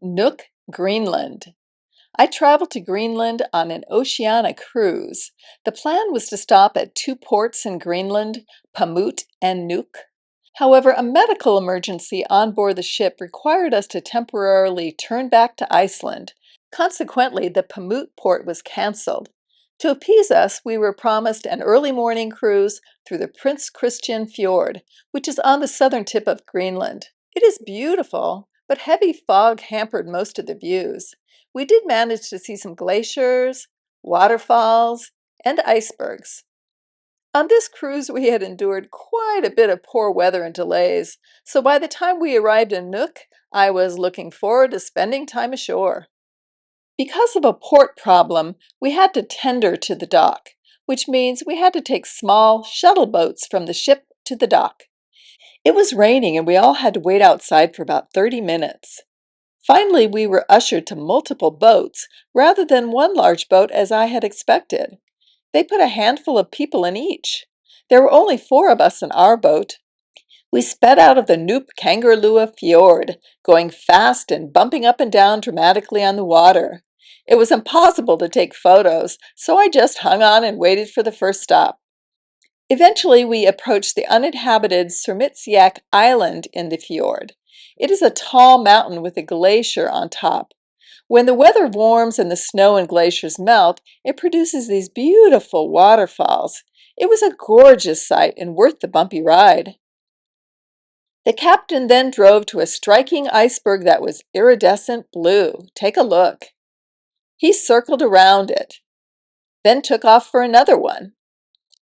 Nuuk, Greenland. I traveled to Greenland on an Oceania cruise. The plan was to stop at two ports in Greenland, Pamut and Nuuk. However, a medical emergency on board the ship required us to temporarily turn back to Iceland. Consequently, the Pamut port was canceled. To appease us, we were promised an early morning cruise through the Prince Christian Fjord, which is on the southern tip of Greenland. It is beautiful, but heavy fog hampered most of the views. We did manage to see some glaciers, waterfalls, and icebergs. On this cruise, we had endured quite a bit of poor weather and delays, so by the time we arrived in Nuuk, I was looking forward to spending time ashore. Because of a port problem, we had to tender to the dock, which means we had to take small shuttle boats from the ship to the dock. It was raining and we all had to wait outside for about 30 minutes. Finally, we were ushered to multiple boats rather than one large boat as I had expected. They put a handful of people in each. There were only 4 of us in our boat. We sped out of the Nupp Kangerlua Fjord, going fast and bumping up and down dramatically on the water. It was impossible to take photos, so I just hung on and waited for the first stop. Eventually, we approached the uninhabited Sermitsiaq Island in the fjord. It is a tall mountain with a glacier on top. When the weather warms and the snow and glaciers melt, it produces these beautiful waterfalls. It was a gorgeous sight and worth the bumpy ride. The captain then drove to a striking iceberg that was iridescent blue. Take a look. He circled around it, then took off for another one.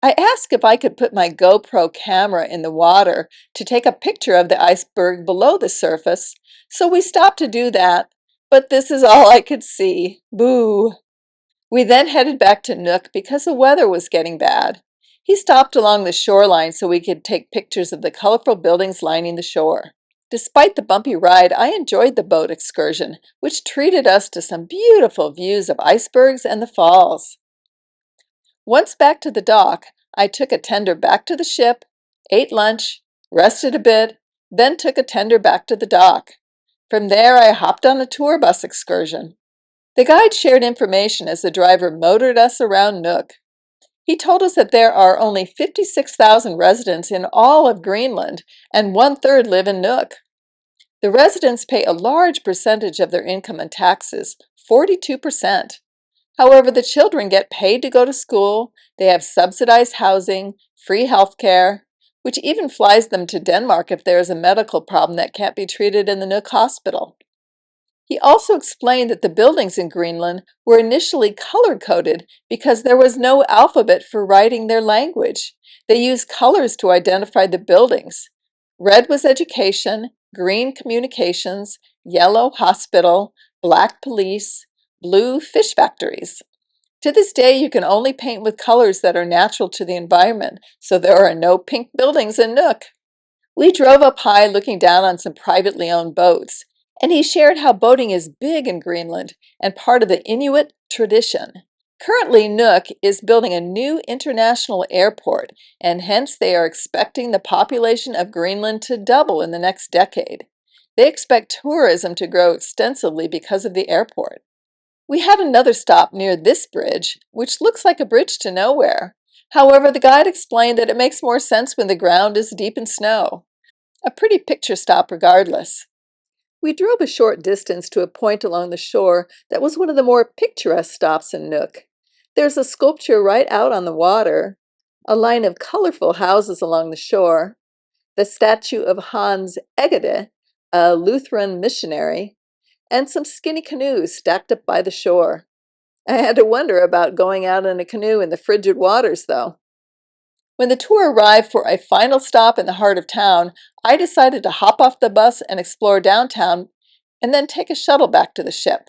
I asked if I could put my GoPro camera in the water to take a picture of the iceberg below the surface, so we stopped to do that, but this is all I could see. Boo! We then headed back to Nuuk because the weather was getting bad. He stopped along the shoreline so we could take pictures of the colorful buildings lining the shore. Despite the bumpy ride, I enjoyed the boat excursion, which treated us to some beautiful views of icebergs and the falls. Once back to the dock, I took a tender back to the ship, ate lunch, rested a bit, then took a tender back to the dock. From there, I hopped on a tour bus excursion. The guide shared information as the driver motored us around Nuuk. He told us that there are only 56,000 residents in all of Greenland, and 1/3 live in Nuuk. The residents pay a large percentage of their income in taxes, 42%. However, the children get paid to go to school, they have subsidized housing, free health care, which even flies them to Denmark if there is a medical problem that can't be treated in the Nuuk hospital. He also explained that the buildings in Greenland were initially color-coded because there was no alphabet for writing their language. They used colors to identify the buildings. Red was education, green communications, yellow hospital, black police, blue fish factories. To this day, you can only paint with colors that are natural to the environment, so there are no pink buildings in Nuuk. We drove up high looking down on some privately owned boats, and he shared how boating is big in Greenland and part of the Inuit tradition. Currently, Nuuk is building a new international airport, and hence they are expecting the population of Greenland to double in the next decade. They expect tourism to grow extensively because of the airport. We had another stop near this bridge, which looks like a bridge to nowhere. However, the guide explained that it makes more sense when the ground is deep in snow. A pretty picture stop regardless. We drove a short distance to a point along the shore that was one of the more picturesque stops in Nuuk. There's a sculpture right out on the water, a line of colorful houses along the shore, the statue of Hans Egede, a Lutheran missionary, and some skinny canoes stacked up by the shore. I had to wonder about going out in a canoe in the frigid waters, though. When the tour arrived for a final stop in the heart of town, I decided to hop off the bus and explore downtown and then take a shuttle back to the ship.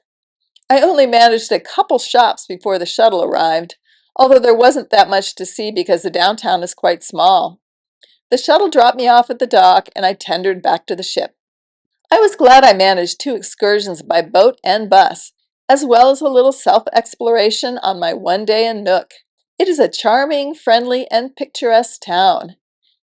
I only managed a couple shops before the shuttle arrived, although there wasn't that much to see because the downtown is quite small. The shuttle dropped me off at the dock and I tendered back to the ship. I was glad I managed 2 excursions by boat and bus, as well as a little self-exploration on my one day in Nuuk. It is a charming, friendly, and picturesque town.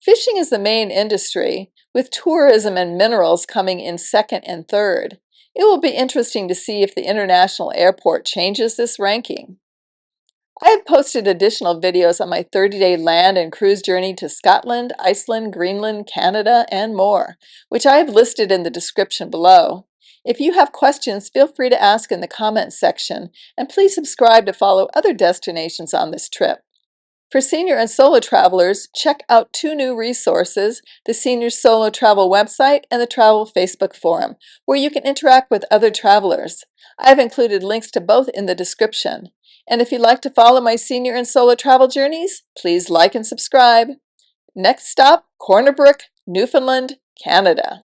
Fishing is the main industry, with tourism and minerals coming in second and third. It will be interesting to see if the international airport changes this ranking. I have posted additional videos on my 30-day land and cruise journey to Scotland, Iceland, Greenland, Canada, and more, which I have listed in the description below. If you have questions, feel free to ask in the comments section, and please subscribe to follow other destinations on this trip. For senior and solo travelers, check out two new resources, the Senior Solo Travel website and the Travel Facebook forum, where you can interact with other travelers. I have included links to both in the description. And if you'd like to follow my senior and solo travel journeys, please like and subscribe. Next stop, Corner Brook, Newfoundland, Canada.